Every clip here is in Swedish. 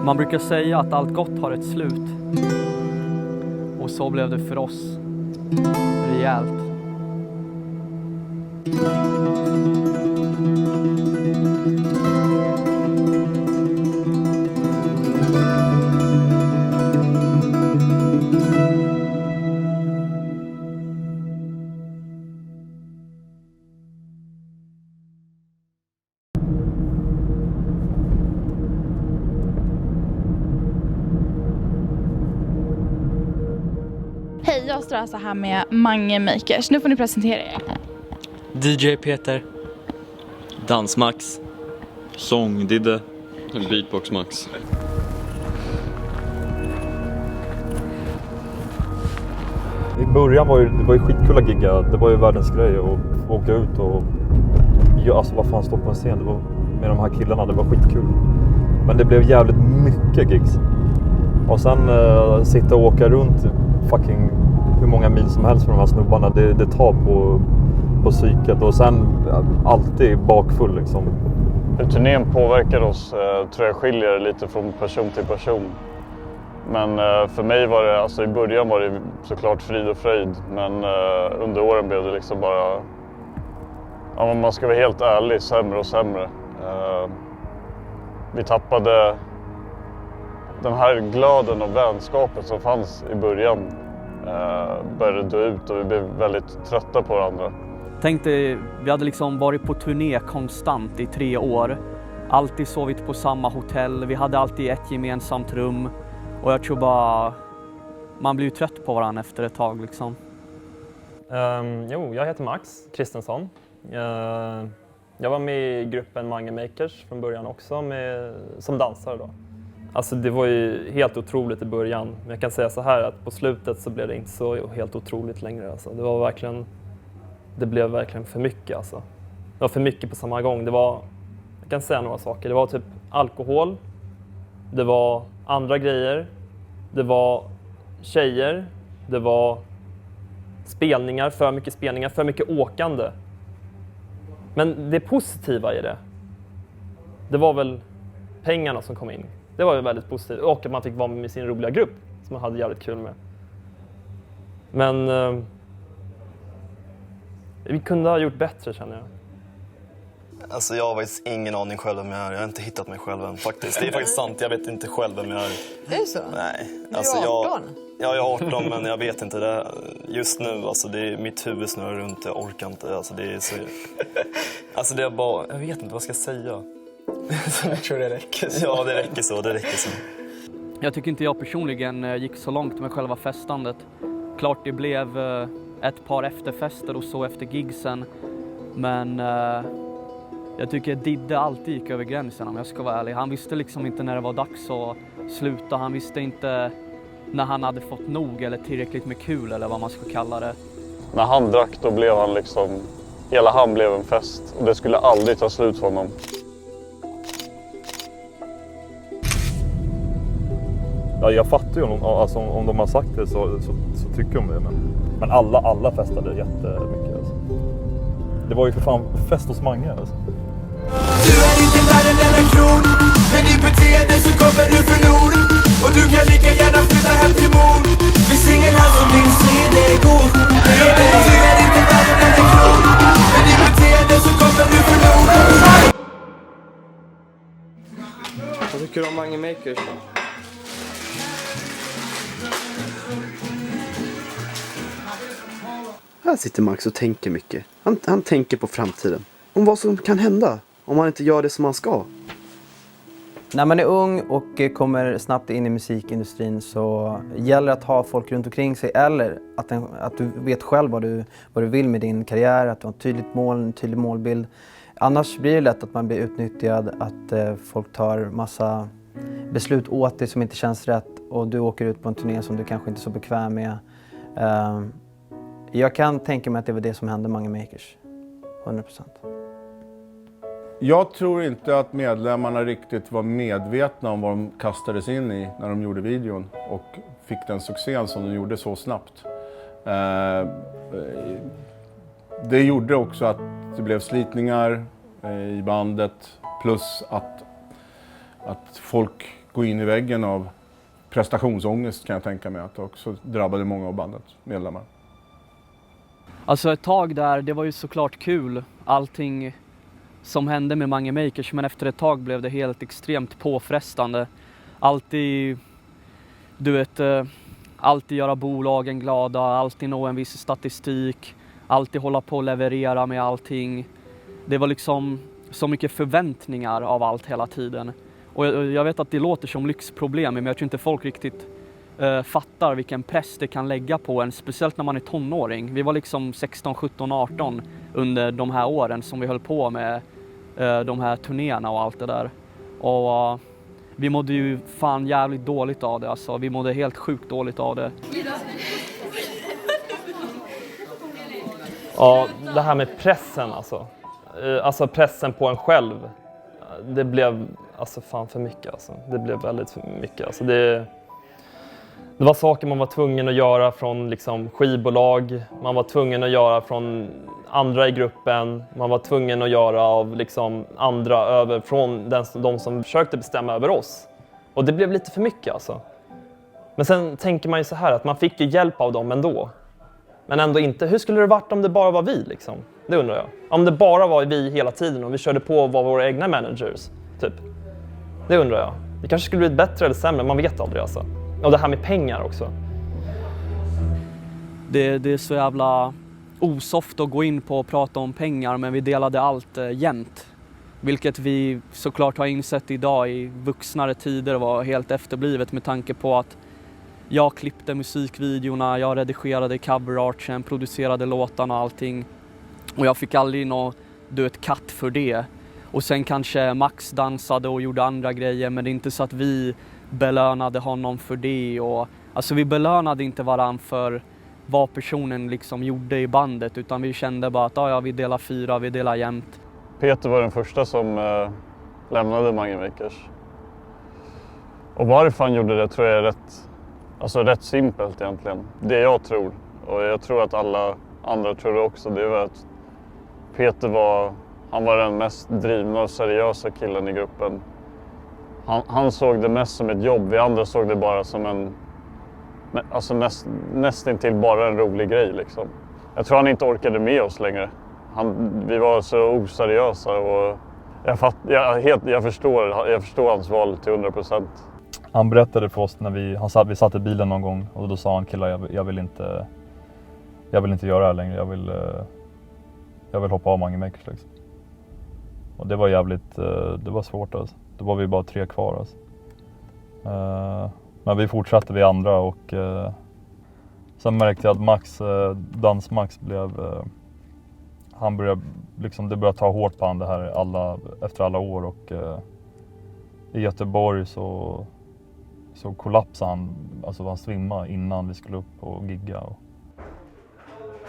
Man brukar säga att allt gott har ett slut. Och så blev det för oss. Rejält. Hej, jag står alltså här med Mange Makers. Nu får ni presentera er. DJ Peter. Dansmax. Sång-Didde. Beatbox Max. I början var det var ju skitkul att gigga. Det var ju världens grej att åka ut och alltså vad fan, stå på en scen. Det var med de här killarna, det var skitkul. Men det blev jävligt mycket gigs. Och sen sitta och åka runt fucking hur många mil som helst med de här snubbarna, det tar på psyket. Och sen alltid bakfull liksom. Hur turnén påverkar oss tror jag skiljer lite från person till person. Men för mig var det, alltså i början var det såklart frid och fröjd. Men under åren blev det liksom bara, ja, man ska vara helt ärlig, sämre och sämre. Vi tappade den här glöden och vänskapet som fanns i början. Började dö ut och vi blev väldigt trötta på varandra. Tänk dig, vi hade liksom varit på turné konstant i 3 år. Alltid sovit på samma hotell, vi hade alltid ett gemensamt rum. Och jag tror bara, man blir ju trött på varandra efter ett tag liksom. Jag heter Max Kristensson. Jag var med i gruppen Mange Makers från början också, som dansare då. Alltså det var ju helt otroligt i början, men jag kan säga så här att på slutet så blev det inte så helt otroligt längre. Alltså. Det blev verkligen för mycket alltså. Det var för mycket på samma gång. Jag kan säga några saker. Det var typ alkohol, det var andra grejer, det var tjejer, det var spelningar, för mycket åkande. Men det positiva i det var väl pengarna som kom in. Det var ju väldigt positivt. Och att man fick vara med sin roliga grupp som man hade jävligt kul med. Men vi kunde ha gjort bättre, känner jag. Alltså jag har faktiskt ingen aning själv vem jag är. Jag har inte hittat mig själv än faktiskt. Det är faktiskt sant, jag vet inte själv vem jag är. Det är så? Nej. Du Alltså, är 18? Jag är 18 men jag vet inte det. Just nu, alltså det är mitt huvud snurrar runt, jag orkar inte. Alltså det är så... Alltså det är bara, jag vet inte vad jag ska säga. Så jag tror det räcker så. Ja, det räcker så. Jag tycker inte jag personligen gick så långt med själva festandet. Klart det blev ett par efterfester och så efter gigsen. Men jag tycker Didde alltid gick över gränsen, om jag ska vara ärlig. Han visste liksom inte när det var dags att sluta. Han visste inte när han hade fått nog eller tillräckligt med kul eller vad man ska kalla det. När han drack då blev han liksom, hela han blev en fest. Och det skulle aldrig ta slut för honom. Ja, jag fattar ju alltså, om de har sagt det så tycker de det. Men alla festade jättemycket. Alltså. Det var ju för fan fest hos Mange. Alltså. Du är inte värd en enda kron. Med ditt beteende så kommer du förlor. Och du kan lika gärna flytta hem till mor. Finns ingen här som din CD går. Du är inte värd en enda kron. Med ditt beteende så kommer du förlor. Vad tycker du om Mange Makers då? Här sitter Max och tänker mycket. Han tänker på framtiden. Om vad som kan hända om man inte gör det som man ska. När man är ung och kommer snabbt in i musikindustrin så gäller det att ha folk runt omkring sig. Eller att du vet själv vad du vill med din karriär. Att du har ett tydligt mål, en tydlig målbild. Annars blir det lätt att man blir utnyttjad. Att folk tar massa beslut åt dig som inte känns rätt. Och du åker ut på en turné som du kanske inte är så bekväm med. Jag kan tänka mig att det var det som hände Mange Makers. 100%. Jag tror inte att medlemmarna riktigt var medvetna om vad de kastades in i när de gjorde videon och fick den succén som de gjorde så snabbt. Det gjorde också att det blev slitningar i bandet plus att folk gå in i väggen av prestationsångest kan jag tänka mig att det också drabbade många av bandets medlemmar. Alltså ett tag där, det var ju såklart kul, allting som hände med Mange Makers, men efter ett tag blev det helt extremt påfrestande. Alltid, du vet, alltid göra bolagen glada, alltid nå en viss statistik, alltid hålla på och leverera med allting. Det var liksom så mycket förväntningar av allt hela tiden. Och jag vet att det låter som lyxproblem, men jag tror inte folk riktigt fattar vilken press det kan lägga på en, speciellt när man är tonåring. Vi var liksom 16, 17, 18 under de här åren som vi höll på med de här turnéerna och allt det där. Och vi mådde ju fan jävligt dåligt av det, alltså. Vi mådde helt sjukt dåligt av det. Ja, det här med pressen alltså. Alltså pressen på en själv. Det blev alltså fan för mycket alltså. Det blev väldigt för mycket. Alltså det var saker man var tvungen att göra från liksom skivbolag. Man var tvungen att göra från andra i gruppen. Man var tvungen att göra av liksom andra från de som försökte bestämma över oss. Och det blev lite för mycket alltså. Men sen tänker man ju så här att man fick ju hjälp av dem ändå. Men ändå inte. Hur skulle det varit om det bara var vi liksom? Det undrar jag. Om det bara var vi hela tiden och vi körde på och var våra egna managers, typ. Det undrar jag. Det kanske skulle bli bättre eller sämre, man vet aldrig alltså. Och det här med pengar också. Det är så jävla osoft att gå in på och prata om pengar, men vi delade allt jämt. Vilket vi såklart har insett idag i vuxnare tider var helt efterblivet med tanke på att jag klippte musikvideorna, jag redigerade coverarten, producerade låtarna och allting. Och jag fick aldrig ett katt för det. Och sen kanske Max dansade och gjorde andra grejer, men det är inte så att vi belönade honom för det. Och, alltså vi belönade inte varann för vad personen liksom gjorde i bandet, utan vi kände bara att vi delar 4, vi delar jämnt. Peter var den första som lämnade Mange Makers. Och varför han gjorde det tror jag är rätt simpelt egentligen. Det jag tror, och jag tror att alla andra tror det också, det var att Peter var den mest drivna och seriösa killen i gruppen. Han såg det mest som ett jobb, vi andra såg det bara som nästintill bara en rolig grej liksom. Jag tror han inte orkade med oss längre. Vi var så oseriösa och jag förstår hans val till 100%. Han berättade för oss när vi satt i bilen någon gång och då sa han, killar, jag vill inte göra det här längre. Jag vill hoppa av Mange Makers liksom. Och det var det var svårt alltså. Då var vi bara 3 kvar alltså. Men vi fortsatte vi andra och sen märkte jag att Dans-Max han började liksom, det började ta hårt på han det här efter alla år och i Göteborg så kollapsade han, alltså han svimmade innan vi skulle upp och gigga.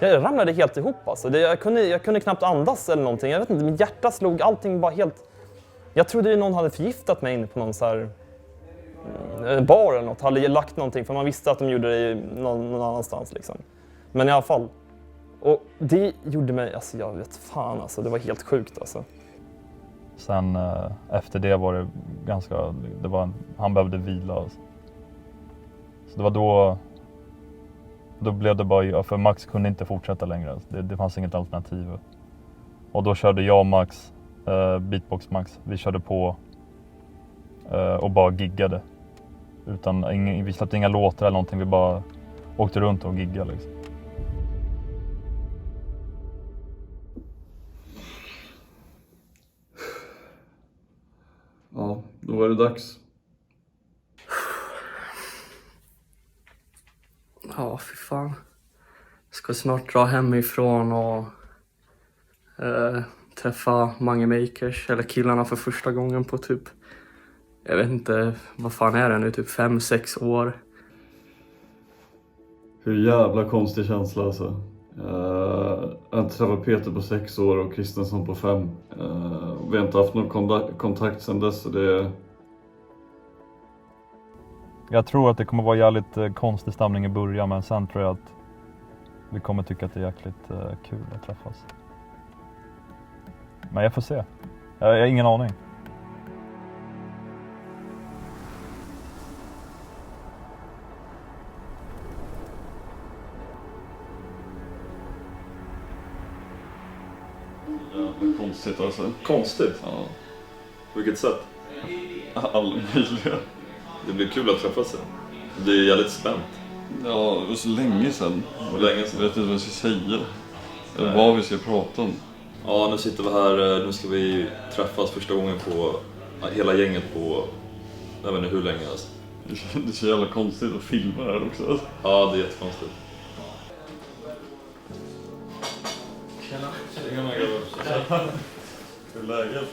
Jag ramlade helt ihop alltså. Jag kunde knappt andas eller någonting. Jag vet inte, mitt hjärta slog, allting var helt... Jag trodde ju någon hade förgiftat mig inne på någon så här bar eller något. Hade lagt någonting, för man visste att de gjorde det någon annanstans liksom. Men i alla fall. Och det gjorde mig, alltså jag vet fan alltså, det var helt sjukt alltså. Sen efter det var det han behövde vila alltså. Så det var då blev det bara, för Max kunde inte fortsätta längre alltså. Det fanns inget alternativ. Och då körde jag och Max, Beatbox Max, vi körde på och bara giggade. Vi släppte inga låtar eller någonting, vi bara åkte runt och giggade liksom. Ja, då var det dags. Ja, fy fan. Jag ska snart dra hemifrån och träffa Mange Makers, eller killarna för första gången på typ, jag vet inte, vad fan är det nu, typ 5-6 år. Hur jävla konstig känsla alltså. Jag har inte träffat Peter på 6 år och Kristensson på 5. Vi har inte haft någon kontakt sedan dess. Så det... Jag tror att det kommer vara jävligt konstig stämning i början, men sen tror jag att vi kommer tycka att det är jäkligt kul att träffas. Men jag får se. Jag har ingen aning. Jävla konstigt alltså. Konstigt? Ja. På vilket sätt? Alla möjliga. Det blir kul att träffas igen. Det är jävligt spänt. Ja, det var så länge sedan. Och länge sedan. Jag vet inte vad jag ska säga. Eller vad vi ska prata om. Ja, nu sitter vi här. Nu ska vi träffas första gången på hela gänget på, jag vet inte hur länge alltså. Det är så jävla konstigt att filma här också. Alltså. Ja, det är jättekonstigt. Tjena. Tjena grabbar. Hur är läget?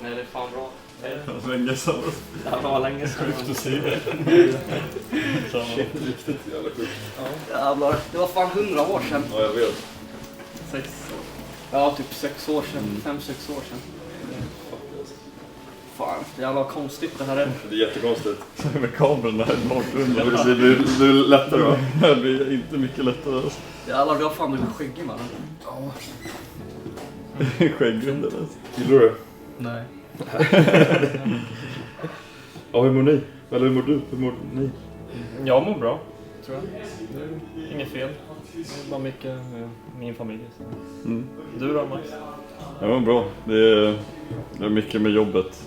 Nej, det är fan bra. Länge sedan. Det var länge sedan. Sjukt att se det. Shit, riktigt jävla sjukt. Ja. Jävlar, det var fan 100 år sedan. Ja, jag vet. 6 år. Ja, typ 6 år sedan. 5-6 år sedan. Fan, jävla konstigt det här är. Det är jättekonstigt. Med kameran där i bakgrunden. Det blir lättare va? Det blir inte mycket lättare. Alltså. Jävlar, du har fan blivit skäggig man. Ja. Skäggrunden alltså. Gillar du det? Nej. Ja, hur mår ni? Eller hur mår du? Hur mår ni? Jag mår bra, tror jag. Det är inget fel. Det är bara mycket med min familj. Mm. Du då, Max? Jag mår bra. Det är mycket med jobbet.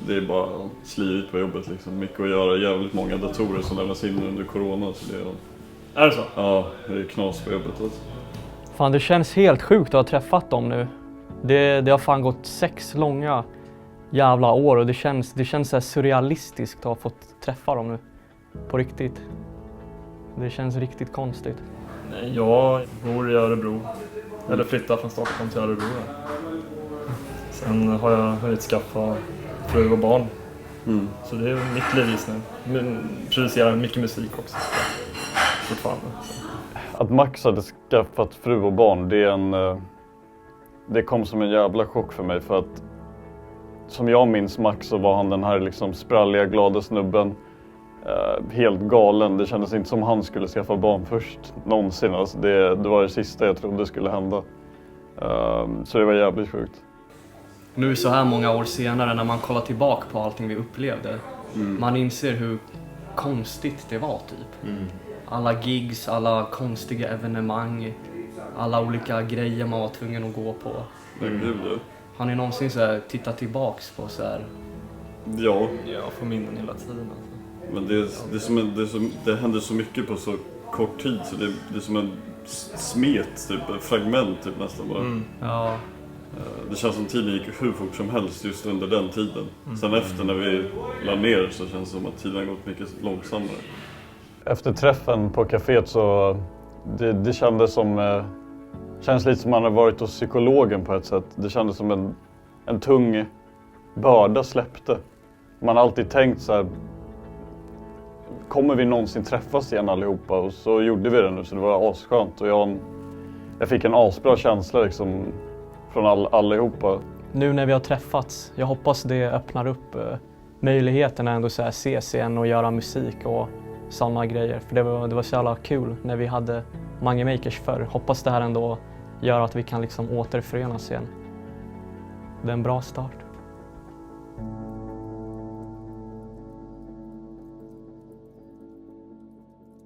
Det är bara slivigt på jobbet liksom. Mycket att göra. Jävligt många datorer som lämnas in under corona. Så det är det så? Ja, det är knas på jobbet alltså. Fan, det känns helt sjukt att ha träffat dem nu. Det har fan gått 6 långa jävla år och det känns så här surrealistiskt att ha fått träffa dem nu. På riktigt. Det känns riktigt konstigt. Nej, jag bor i Örebro. Eller flyttar från Stockholm till Örebro. Sen har jag hunnit skaffa fru och barn. Mm. Så det är mitt liv just nu. Men producerar mycket musik också. Fortfarande. Att Max hade skaffat fru och barn, det kom som en jävla chock för mig. För att som jag minns Max så var han den här liksom spralliga, glada snubben. Helt galen. Det kändes inte som han skulle skaffa barn först någonsin. Alltså det var det sista jag trodde skulle hända. Så det var jävligt sjukt. Nu så här många år senare när man kollar tillbaka på allting vi upplevde. Man inser hur konstigt det var typ. Alla gigs, alla konstiga evenemang. Alla olika grejer man var tvungen att gå på. Har ni någonsin så här tittat tillbaks på så här? Ja. Jag får minnen hela tiden alltså. Men det händer så mycket på så kort tid så det är som en smet, typ ett fragment typ nästan bara. Ja. Det känns som tiden gick hur fort som helst just under den tiden. Sen efter när vi la ner så känns det som att tiden har gått mycket långsammare. Efter träffen på kaféet så det kändes lite som man hade varit hos psykologen på ett sätt. Det kändes som en tung börda släppte. Man har alltid tänkt så här, kommer vi någonsin träffas igen allihopa? Och så gjorde vi det nu så det var asskönt. Och jag fick en asbra känsla liksom från allihopa. Nu när vi har träffats, jag hoppas det öppnar upp möjligheterna ändå så här ses igen och göra musik och sådana grejer. För det var så jävla kul när vi hade Mange Makers förr. Hoppas det här ändå gör att vi kan liksom återförenas igen. Det är en bra start.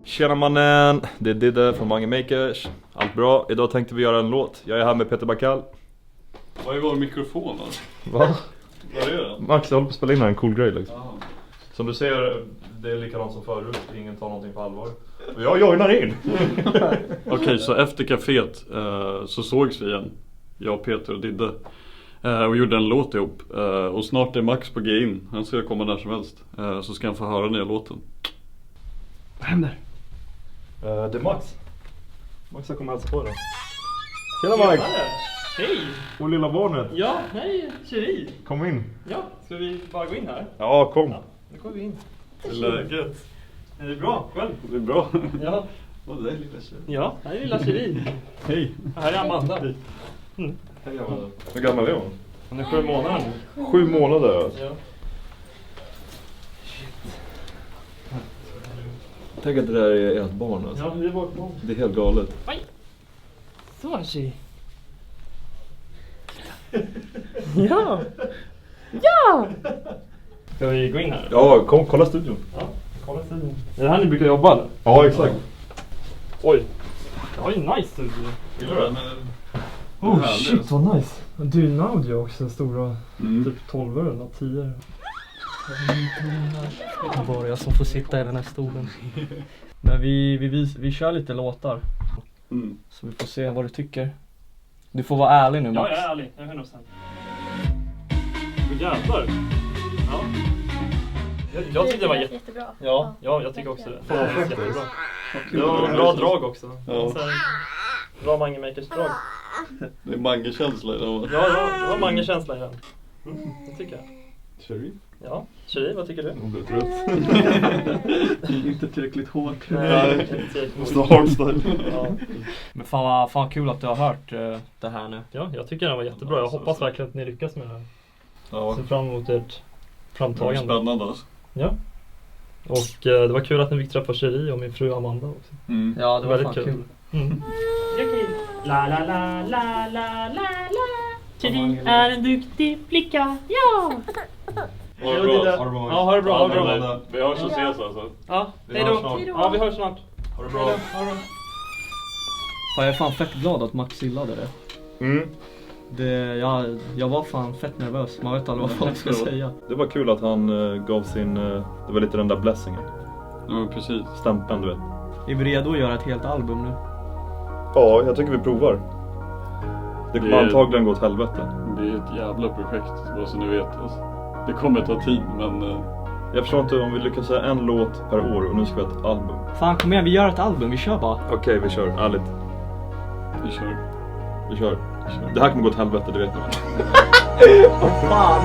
Tjena mannen, det är Didde från Mange Makers. Allt bra? Idag tänkte vi göra en låt. Jag är här med Peter Bakal. Vad är vår mikrofon då? Va? Vad är det? Max, jag håller på att spela in här, en cool grej liksom. Som du ser, det är likadant som förut. Ingen tar någonting på allvar. Och jag joinar in! Okej, så efter kaféet så sågs vi igen. Jag, Peter och Didde. Och gjorde en låt ihop. Och snart är Max på G in. Han ska komma när som helst. Så ska han få höra nya låten. Vad händer? Det är Max. Max har kommit hälsa på dig. Tjena Max! Hej! Och lilla barnet. Ja, hej, Cherie. Kom in. Ja, ska vi bara gå in här? Ja, kom. Ja, nu går vi in. Hur är läget? Är det bra? Själv? Det är bra. Ja. Vad är det lilla tjej? Ja, här är lilla Cherie. Hej. Här är Amanda. Hej Amanda. Hur gammal är hon? Hon är 7 månader nu. 7 månader alltså. Ja. Tänk att det där är ert barn alltså. Ja, det är vårt barn. Det är helt galet. Oj. Så Cherie. Ja! Ja! Ska vi gå in här? Ja, kom, kolla studion. Ja, kolla studion. Är det här ni brukar jobba eller? Ja, exakt. Oj. Oj, nice studio. Gillar du den? Oh shit vad nice. Dyn audio också, stora typ 12 eller 10. Bara jag som får sitta i den här stolen. Men vi kör lite låtar. Så vi får se vad du tycker. Du får vara ärlig nu, Max. Ja, jag är ärlig. Jag är 100%. Jävlar. Ja. Jag tyckte det var jättebra. Ja, jag tycker också det. Det var jättebra. Det var bra drag också. Ja. Bra Mange Makers drag. Det är Mange-känsla i den, va? Ja, det var Mange-känsla i den. Det tycker jag. Sheriff? Ja, Sheriff, vad tycker du? Jag blir trött. Inte tillräckligt hårt. Nej, måste ha hardstyle. Ja. Men fan kul att du har hört det här nu. Ja, jag tycker den var jättebra. Jag hoppas verkligen att ni lyckas med det här. Ja. Ser fram emot ert framtagande. Det var spännande alltså. Ja. Och det var kul att ni fick träffa Cherie och min fru Amanda också. Ja, det var fan kul. La la la la la la la. Cherie är en duktig flicka, ja! Ha det bra. Ja, ha det bra. Vi hörs och ses alltså. Ja, hejdå. Ja, vi hörs snart. Ha det bra. Ha det bra. Fan, jag är fan fett glad att Max gillade det. Jag var fan fett nervös. Man vet aldrig vad folk ska säga. Det var kul att han gav sin, det var lite den där blessingen. Ja, precis. Stämpeln, du vet. Är vi redo att göra ett helt album nu? Ja, jag tycker vi provar. Det kommer antagligen gå åt helvete. Det är ett jävla projekt, bara så ni vet. Alltså. Det kommer ta tid, men... Jag förstår inte om vi lyckas säga en låt per år och nu ska vi ha ett album. Fan, kom igen, vi gör ett album, vi kör bara. Okej, vi kör, ärligt. Vi kör. Det här kommer gå åt helvete, det vet ni. Fan!